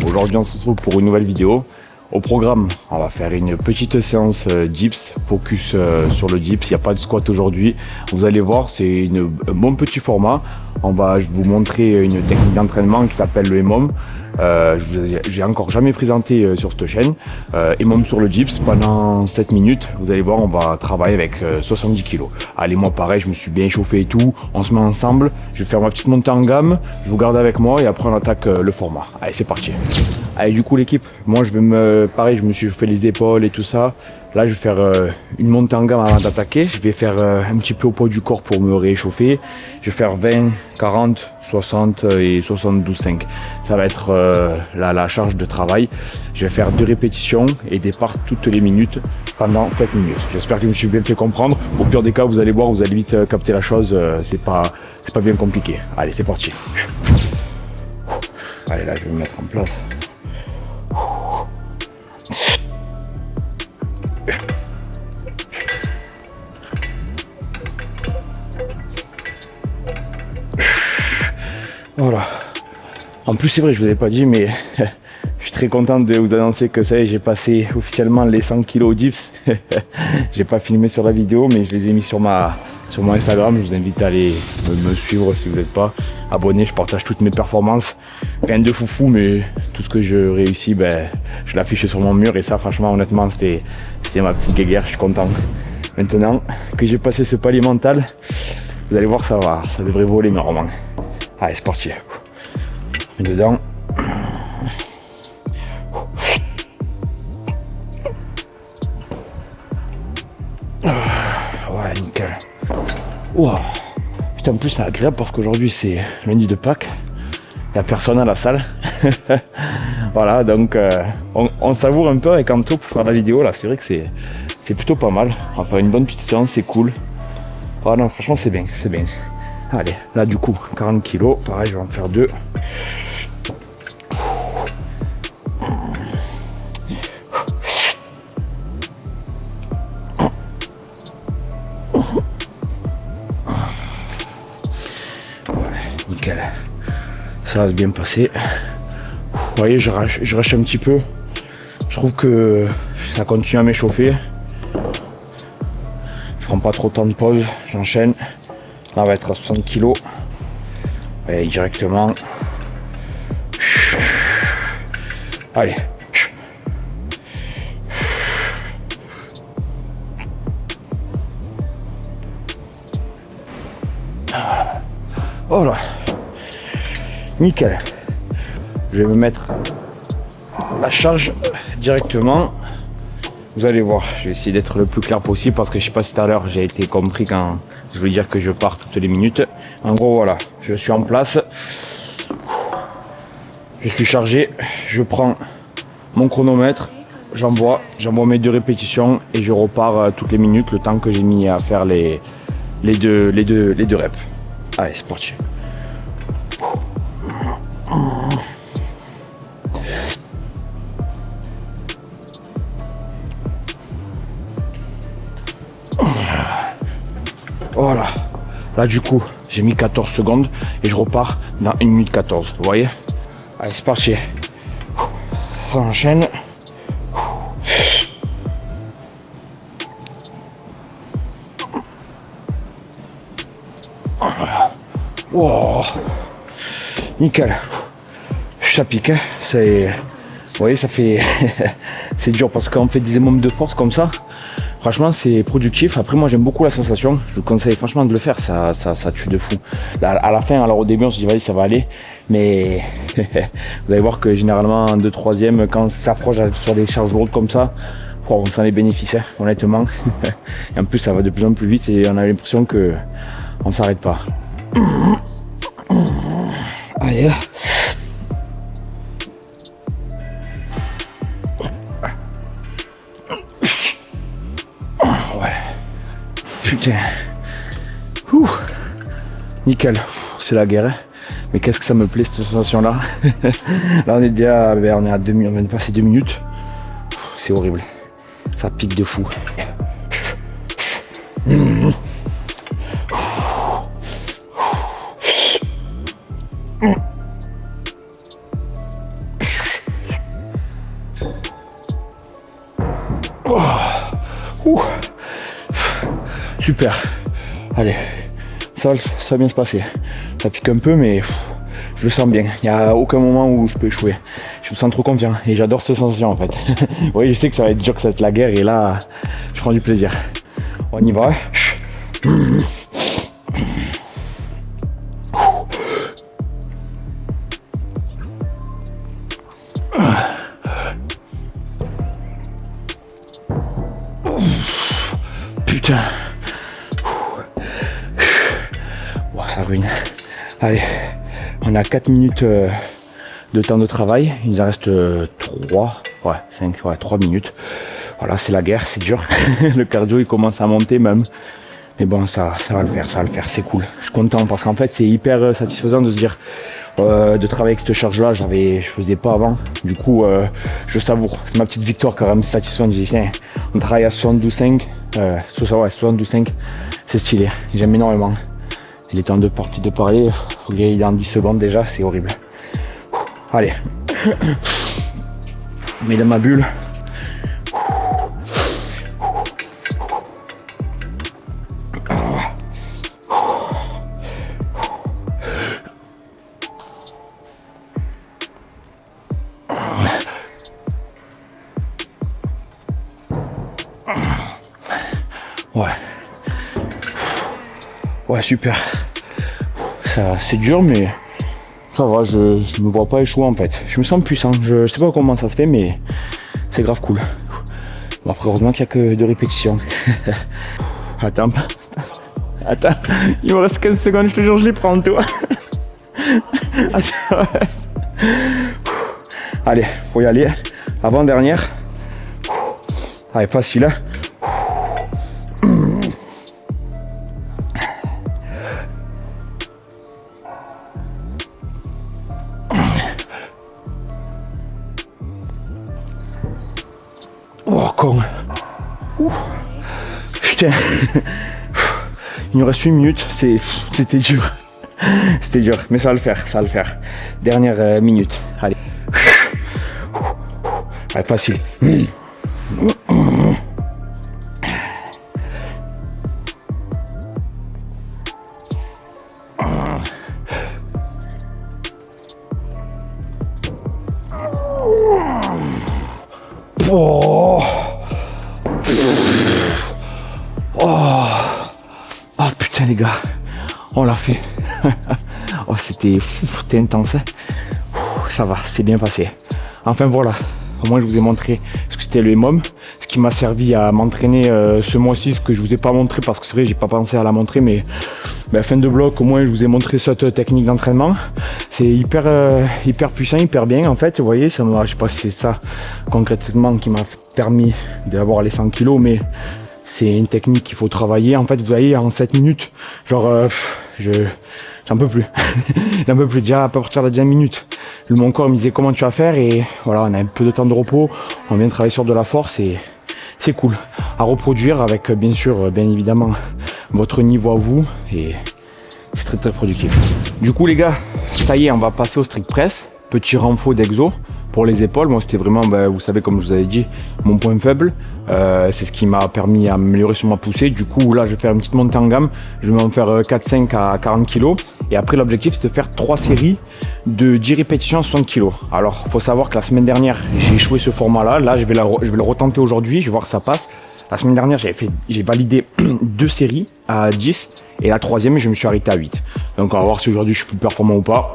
Aujourd'hui on se retrouve pour une nouvelle vidéo. Au programme, on va faire une petite séance dips, focus sur le dips, il n'y a pas de squat aujourd'hui. Vous allez voir, c'est un bon petit format. Je vais vous montrer une technique d'entraînement qui s'appelle le EMOM. J'ai encore jamais présenté sur cette chaîne. EMOM sur le dips pendant 7 minutes. Vous allez voir, on va travailler avec 70 kg. Allez, moi pareil, je me suis bien chauffé et tout. On se met ensemble. Je vais faire ma petite montée en gamme. Je vous garde avec moi et après on attaque le format. Allez, c'est parti. Allez, du coup l'équipe, moi je me suis fait les épaules et tout ça. Là, je vais faire une montée en gamme avant d'attaquer. Je vais faire un petit peu au poids du corps pour me réchauffer. Je vais faire 20, 40, 60 et 72,5. Ça va être la charge de travail. Je vais faire 2 répétitions et départ toutes les minutes pendant 7 minutes. J'espère que je me suis bien fait comprendre. Au pire des cas, vous allez voir, vous allez vite capter la chose. C'est pas bien compliqué. Allez, c'est parti. Allez, là, je vais me mettre en place. Voilà. En plus, c'est vrai, je vous ai pas dit, mais je suis très content de vous annoncer que ça y est, j'ai passé officiellement les 100 kg au dips. J'ai pas filmé sur la vidéo, mais je les ai mis sur mon Instagram. Je vous invite à aller me suivre si vous n'êtes pas abonné. Je partage toutes mes performances. Rien de foufou, mais tout ce que je réussis, je l'affiche sur mon mur. Et ça, franchement, honnêtement, c'était ma petite guéguerre. Je suis content. Maintenant que j'ai passé ce palier mental, vous allez voir, ça devrait voler normalement. Allez, c'est parti. On est dedans. Ouais, nickel. Wow. Putain, en plus, c'est agréable parce qu'aujourd'hui, c'est lundi de Pâques. Il n'y a personne à la salle. Voilà, donc on savoure un peu avec Anto pour faire la vidéo. Là, c'est vrai que c'est plutôt pas mal. On va faire une bonne petite séance, c'est cool. Oh non, franchement, c'est bien, c'est bien. Allez, là du coup, 40 kg, pareil, je vais en faire 2. Ouais, nickel. Ça va se bien passer. Vous voyez, je râche un petit peu. Je trouve que ça continue à m'échauffer. Je prends pas trop de temps de pause, j'enchaîne. Là, on va être à 60 kg. Allez, directement. Allez. Voilà. Nickel. Je vais me mettre la charge directement. Vous allez voir, je vais essayer d'être le plus clair possible parce que je sais pas si tout à l'heure j'ai été compris quand je voulais dire que je pars toutes les minutes. En gros, voilà, je suis en place. Je suis chargé. Je prends mon chronomètre. J'envoie mes 2 répétitions et je repars toutes les minutes le temps que j'ai mis à faire les deux reps. Allez, c'est parti. Voilà. Là du coup, j'ai mis 14 secondes et je repars dans 1 minute 14. Vous voyez? Allez, c'est parti. Ça enchaîne. Wow. Nickel. Ça pique. Hein. Vous voyez, ça fait... c'est dur parce qu'on fait des émomes de force comme ça. Franchement, c'est productif. Après, moi, j'aime beaucoup la sensation. Je vous conseille franchement de le faire. Ça tue de fou. Là, à la fin, alors au début, on se dit, vas-y, ça va aller. Mais vous allez voir que généralement, en 2/3, quand ça s'approche sur des charges lourdes comme ça, on sent les bénéfices, hein, honnêtement. Et en plus, ça va de plus en plus vite et on a l'impression qu'on ne s'arrête pas. Allez. Putain. Ouh. Nickel. C'est la guerre. Hein. Mais qu'est-ce que ça me plaît cette sensation là. Là on est déjà on est à 2 minutes, on vient de passer 2 minutes. C'est horrible. Ça pique de fou. Oh. Super. Allez, ça va bien se passer. Ça pique un peu, mais je le sens bien. Il n'y a aucun moment où je peux échouer. Je me sens trop confiant et j'adore cette sensation en fait. Oui, je sais que ça va être dur, que ça va être la guerre et là, je prends du plaisir. On y va. Putain. Bon, ça ruine. Allez, on a 4 minutes de temps de travail. Il nous en reste 3. Ouais, 5, ouais, 3 minutes. Voilà, c'est la guerre, c'est dur. Le cardio, il commence à monter même. Mais bon, ça va le faire, c'est cool. Je suis content parce qu'en fait, c'est hyper satisfaisant de se dire de travailler avec cette charge-là. Je faisais pas avant. Du coup, je savoure. C'est ma petite victoire quand même, satisfaisante. Je dis, tiens, on travaille à 72,5. 72,5. C'est stylé. J'aime énormément. Il est temps de parler. Faut que j'aille dans 10 secondes déjà, c'est horrible. Allez. Mets dans ma bulle. Ouais, super. Ça, c'est dur, mais ça va, je me vois pas échouer en fait. Je me sens puissant. Je sais pas comment ça se fait, mais c'est grave cool. Bon, après, heureusement qu'il n'y a que 2 répétitions. Attends, il me reste 15 secondes, je te jure, je les prends, toi. Allez, faut y aller. Avant-dernière. Allez, facile, hein. Oh, con. Putain. Il nous reste 8 minutes. C'était dur. C'était dur, mais ça va le faire. Dernière minute. Allez. Allez, facile. Oh. Oh. Oh putain les gars, on l'a fait. Oh c'était intense. Ça va, c'est bien passé. Enfin voilà, au moins je vous ai montré ce que c'était le EMOM, ce qui m'a servi à m'entraîner ce mois-ci, ce que je vous ai pas montré parce que c'est vrai j'ai pas pensé à la montrer, mais fin de bloc au moins je vous ai montré cette technique d'entraînement. C'est hyper puissant, hyper bien en fait, vous voyez, ça je sais pas si c'est ça concrètement qui m'a permis d'avoir les 100 kilos, mais c'est une technique qu'il faut travailler. En fait, vous voyez, en 7 minutes, genre, j'en peux plus. J'en peux plus, déjà à partir de 10 minutes. Mon corps me disait comment tu vas faire et voilà, on a un peu de temps de repos, on vient travailler sur de la force et c'est cool. À reproduire avec, bien sûr, bien évidemment, votre niveau à vous et c'est très très productif. Du coup, les gars, ça y est, on va passer au strict press. Petit renfort d'exo pour les épaules. Moi, c'était vraiment, vous savez, comme je vous avais dit, mon point faible. C'est ce qui m'a permis d'améliorer sur ma poussée. Du coup, là, je vais faire une petite montée en gamme. Je vais m'en faire 4-5 à 40 kg. Et après, l'objectif, c'est de faire 3 séries de 10 répétitions à 60 kg. Alors, il faut savoir que la semaine dernière, j'ai échoué ce format-là. Là, je vais le retenter aujourd'hui. Je vais voir si ça passe. La semaine dernière, j'ai validé 2 séries à 10. Et la troisième, je me suis arrêté à 8. Donc, on va voir si aujourd'hui, je suis plus performant ou pas.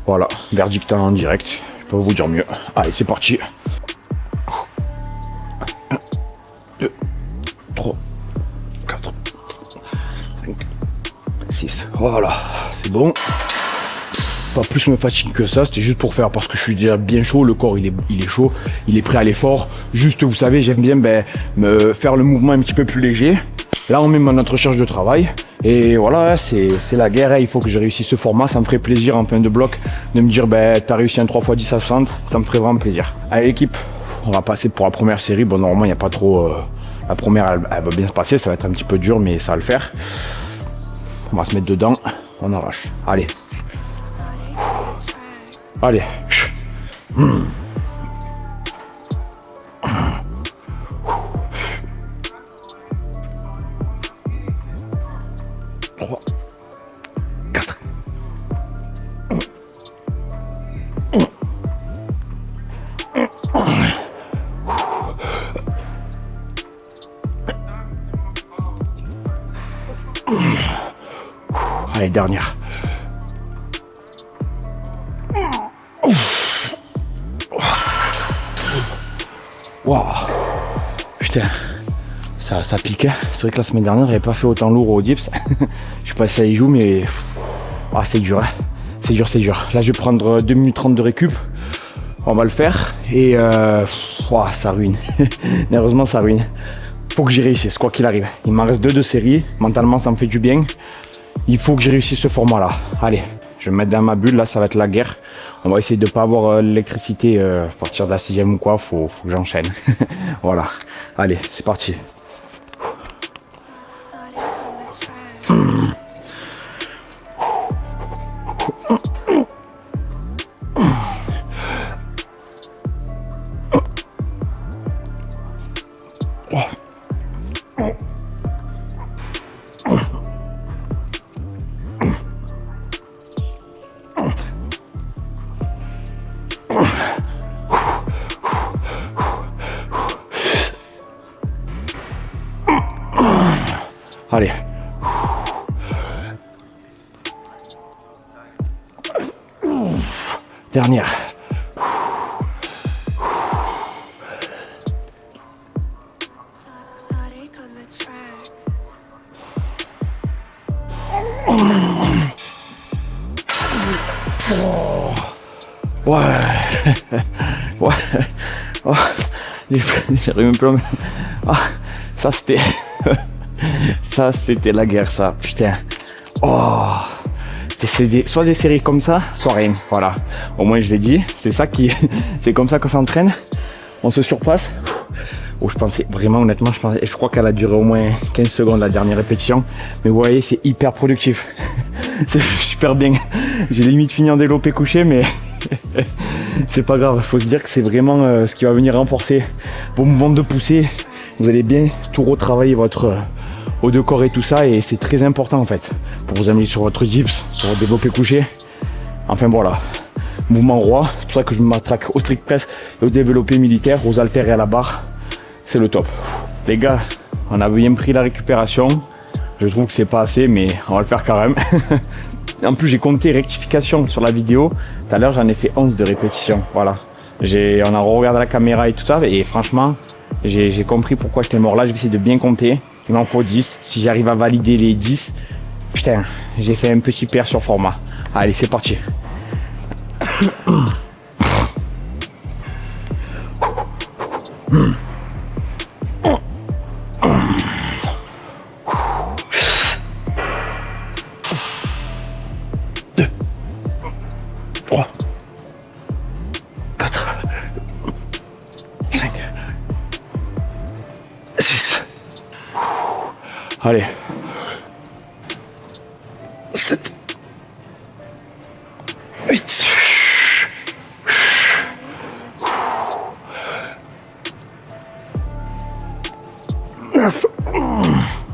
Voilà, verdict en direct. Je peux vous dire mieux. Allez, c'est parti. 1, 2, 3, 4, 5, 6. Voilà, c'est bon. Pas plus me fatigue que ça, c'était juste pour faire parce que je suis déjà bien chaud, le corps il est chaud, il est prêt à l'effort. Juste, vous savez, j'aime bien me faire le mouvement un petit peu plus léger. Là, on met notre charge de travail. Et voilà, c'est la guerre. Il faut que je réussisse ce format. Ça me ferait plaisir en fin de bloc de me dire, t'as réussi un 3x10 à 60. Ça me ferait vraiment plaisir. Allez, l'équipe, on va passer pour la première série. Bon, normalement, il n'y a pas trop. La première, elle va bien se passer. Ça va être un petit peu dur, mais ça va le faire. On va se mettre dedans. On arrache. Allez. Allez. Allez, dernière. Waouh. Putain, ça pique. C'est vrai que la semaine dernière, j'avais pas fait autant lourd au dips. Je sais pas si ça y joue, mais c'est dur. Hein. C'est dur, c'est dur. Là, je vais prendre 2 minutes 30 de récup. On va le faire. Et ça ruine. Nerveusement, ça ruine. Faut que j'y réussisse, quoi qu'il arrive. Il m'en reste 2 de série. Mentalement, ça me fait du bien. Il faut que j'ai réussi ce format-là. Allez, je vais me mettre dans ma bulle. Là, ça va être la guerre. On va essayer de ne pas avoir l'électricité à partir de la 6e ou quoi. Faut que j'enchaîne. Voilà. Allez, c'est parti. Allez. Dernière. Ouais. Ouais. Oh. J'arrive même plus à me... ça c'était... ça c'était la guerre, ça. Putain. Oh. Soit des séries comme ça, soit rien. Voilà. Au moins je l'ai dit. C'est ça qui... c'est comme ça qu'on s'entraîne. On se surpasse. Oh, je pensais vraiment, honnêtement, je crois qu'elle a duré au moins 15 secondes la dernière répétition. Mais vous voyez, c'est hyper productif. C'est super bien. J'ai limite fini en développé couché, mais c'est pas grave. Il faut se dire que c'est vraiment ce qui va venir renforcer vos mouvements de poussée. Vous allez bien tout retravailler votre haut de corps et tout ça. Et c'est très important en fait pour vous amener sur votre dips, sur votre développé couché. Enfin voilà. Mouvement roi. C'est pour ça que je me matraque au strict press et au développé militaire, aux haltères et à la barre. C'est le top. Les gars, on a bien pris la récupération. Je trouve que c'est pas assez, mais on va le faire quand même. En plus, j'ai compté rectification sur la vidéo. Tout à l'heure, j'en ai fait 11 de répétitions. Voilà. On a regardé la caméra et tout ça. Et franchement, j'ai compris pourquoi j'étais mort là. Je vais essayer de bien compter. Il m'en faut 10. Si j'arrive à valider les 10, putain, j'ai fait un petit PR sur format. Allez, c'est parti. Allez. 7. 8.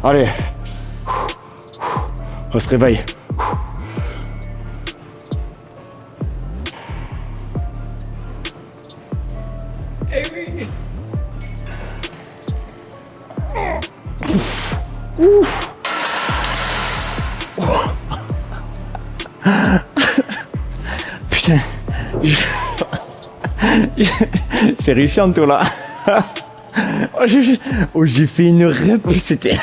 Allez. On se réveille. Putain, c'est réussi tout là. J'ai fait une rep, c'était...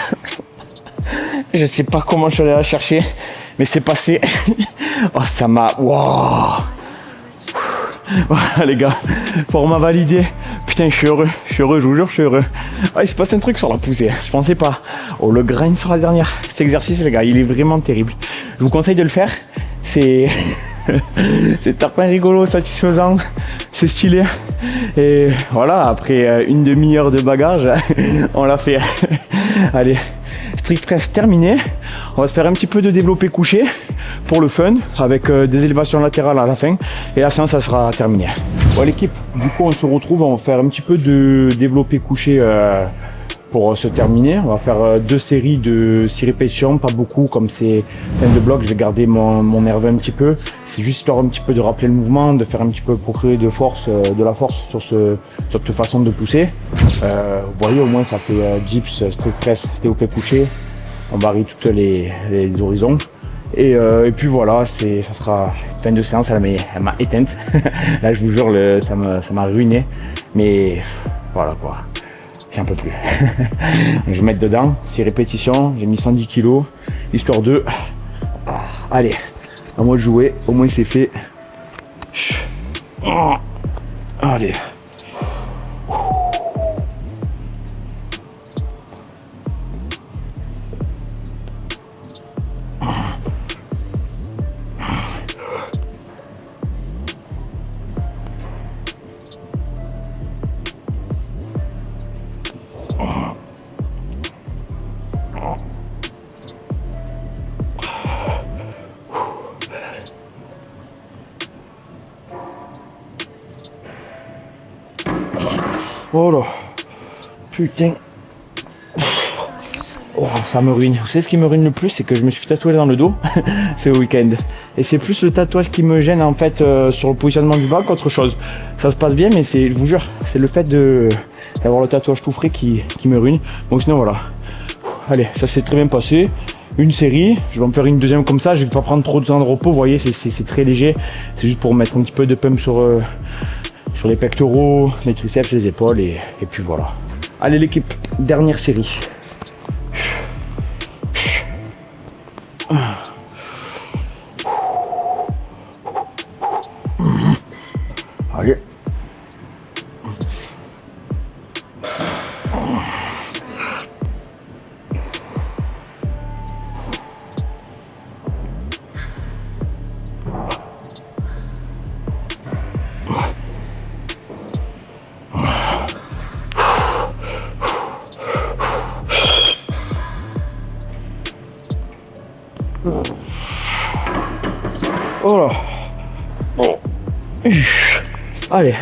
Je sais pas comment je suis allé la chercher, mais c'est passé. Oh, ça m'a... Wow. Voilà les gars, format validé. Putain, je suis heureux, je vous jure, je suis heureux. Ah, il se passe un truc sur la poussée, je pensais pas. Oh, le grind sur la dernière, cet exercice les gars, il est vraiment terrible. Je vous conseille de le faire, c'est tarpin rigolo, satisfaisant, c'est stylé. Et voilà, après une demi-heure de bagage, on l'a fait. Allez, strict press terminé. On va se faire un petit peu de développé couché pour le fun, avec des élévations latérales à la fin. Et la séance, ça sera terminée. Bon l'équipe, du coup on se retrouve, on va faire un petit peu de développé couché pour se terminer. On va faire 2 séries de 6 répétitions, pas beaucoup, comme c'est fin de bloc, je vais garder mon nerveux un petit peu. C'est juste histoire un petit peu de rappeler le mouvement, de faire un petit peu procurer de la force sur cette façon de pousser. Vous voyez, au moins ça fait dips, strict press, développé couché. On varie toutes les horizons. Et puis voilà, ça sera fin de séance, elle m'a éteinte. Là je vous jure, ça m'a ruiné. Mais voilà quoi, j'en peux plus. Je vais mettre dedans, 6 répétitions, j'ai mis 110 kg, histoire de... Allez, à moi de jouer, au moins c'est fait. Allez. Oh là, putain. Oh, ça me ruine. Vous savez ce qui me ruine le plus, c'est que je me suis tatoué dans le dos. C'est le week-end. Et c'est plus le tatouage qui me gêne en fait sur le positionnement du bras qu'autre chose. Ça se passe bien, mais je vous jure, c'est le fait d'avoir le tatouage tout frais qui me ruine. Donc sinon voilà. Allez, ça s'est très bien passé. Une série, je vais en faire une deuxième comme ça. Je vais pas prendre trop de temps de repos. Vous voyez, c'est très léger. C'est juste pour mettre un petit peu de pump sur les pectoraux, les triceps, les épaules et puis voilà. Allez l'équipe, dernière série. Allez. Oh là. Oh. Allez.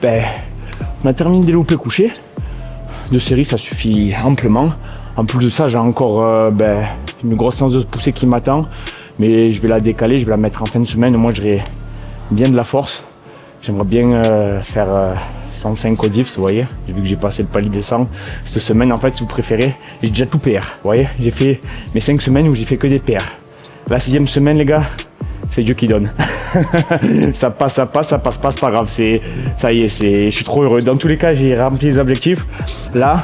Ben, on a terminé de développer couché. 2 séries, ça suffit amplement. En plus de ça, j'ai encore une grosse séance de poussée qui m'attend. Mais je vais la décaler, je vais la mettre en fin de semaine. Moi, j'aurai bien de la force. J'aimerais bien faire 105 au dips, vous voyez. Vu que j'ai passé le palier des 100 cette semaine, en fait, si vous préférez, j'ai déjà tout PR. Vous voyez, j'ai fait mes 5 semaines où j'ai fait que des PR. La 6e semaine, les gars, c'est Dieu qui donne. ça passe pas, c'est pas grave. Ça y est, je suis trop heureux. Dans tous les cas, j'ai rempli les objectifs. Là,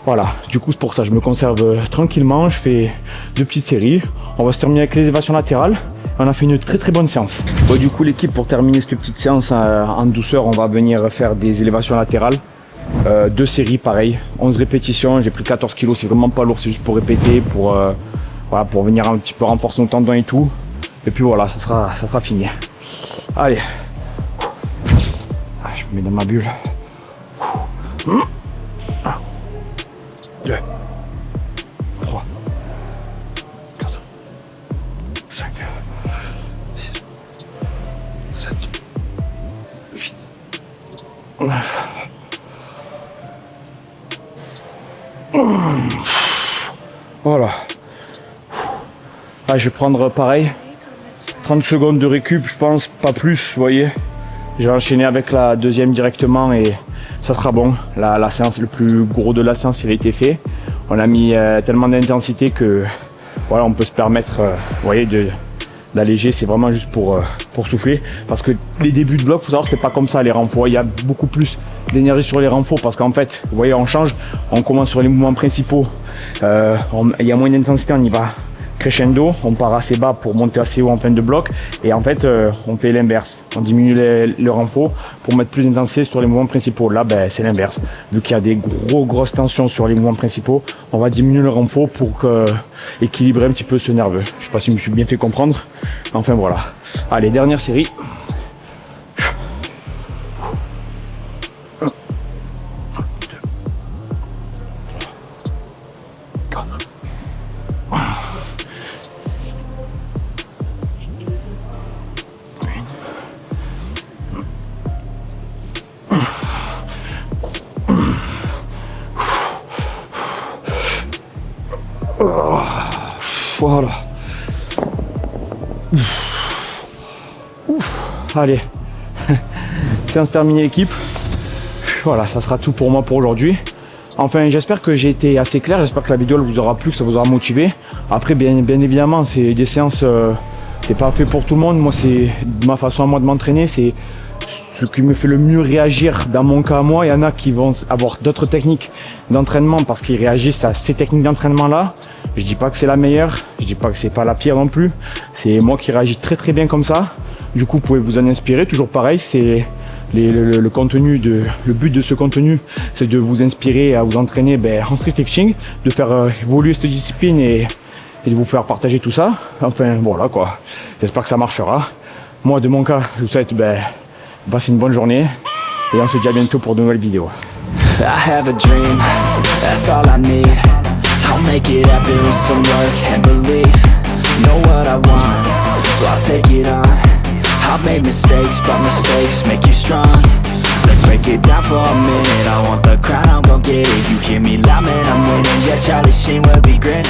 voilà. Du coup, c'est pour ça, je me conserve tranquillement. Je fais 2 petites séries. On va se terminer avec les élévations latérales. On a fait une très très bonne séance. Bon, du coup, l'équipe, pour terminer cette petite séance en douceur, on va venir faire des élévations latérales. 2 séries, pareil. 11 répétitions. J'ai pris 14 kg. C'est vraiment pas lourd. C'est juste pour répéter, pour venir un petit peu renforcer nos tendons et tout. Et puis voilà, ça sera fini. Allez. Je me mets dans ma bulle. 1, 2, 3, 4, 5, 6, 7, 8, 9. Voilà. Je vais prendre pareil. 30 secondes de récup, je pense, pas plus, vous voyez. Je vais enchaîner avec la deuxième directement et ça sera bon. La séance, le plus gros de la séance, il a été fait. On a mis tellement d'intensité que voilà, on peut se permettre, vous voyez, d'alléger. C'est vraiment juste pour souffler. Parce que les débuts de bloc, il faut savoir que c'est pas comme ça les renforts. Il y a beaucoup plus d'énergie sur les renforts parce qu'en fait, vous voyez, on change. On commence sur les mouvements principaux. Il y a moins d'intensité, on y va crescendo, on part assez bas pour monter assez haut en fin de bloc et en fait on fait l'inverse, on diminue le renfort pour mettre plus d'intensité sur les mouvements principaux. Là c'est l'inverse, vu qu'il y a des grosses tensions sur les mouvements principaux, on va diminuer le renfort pour équilibrer un petit peu ce nerveux. Je sais pas si je me suis bien fait comprendre, enfin voilà. Allez, dernière série. Voilà. Allez, séance terminée équipe. Voilà, ça sera tout pour moi pour aujourd'hui. Enfin, j'espère que j'ai été assez clair, j'espère que la vidéo elle vous aura plu, que ça vous aura motivé. Après, bien évidemment, c'est des séances, c'est pas fait pour tout le monde. Moi, c'est ma façon à moi de m'entraîner, c'est ce qui me fait le mieux réagir dans mon cas à moi. Il y en a qui vont avoir d'autres techniques d'entraînement parce qu'ils réagissent à ces techniques d'entraînement là. Je dis pas que c'est la meilleure, je dis pas que c'est pas la pire non plus. C'est moi qui réagis très très bien comme ça. Du coup, vous pouvez vous en inspirer. Toujours pareil, c'est le contenu le but de ce contenu, c'est de vous inspirer à vous entraîner en street lifting, de faire évoluer cette discipline et de vous faire partager tout ça. Enfin voilà quoi. J'espère que ça marchera. Moi de mon cas, je vous souhaite passez une bonne journée et on se dit à bientôt pour de nouvelles vidéos. I have a dream, that's all I need. I'll make it happen with some work and belief. Know what I want, so I'll take it on. I've made mistakes, but mistakes make you strong. Let's break it down for a minute. I want the crown, I'm gon' get it. You hear me loud, man, I'm winning. Yeah, Charlie Sheen will be grinning.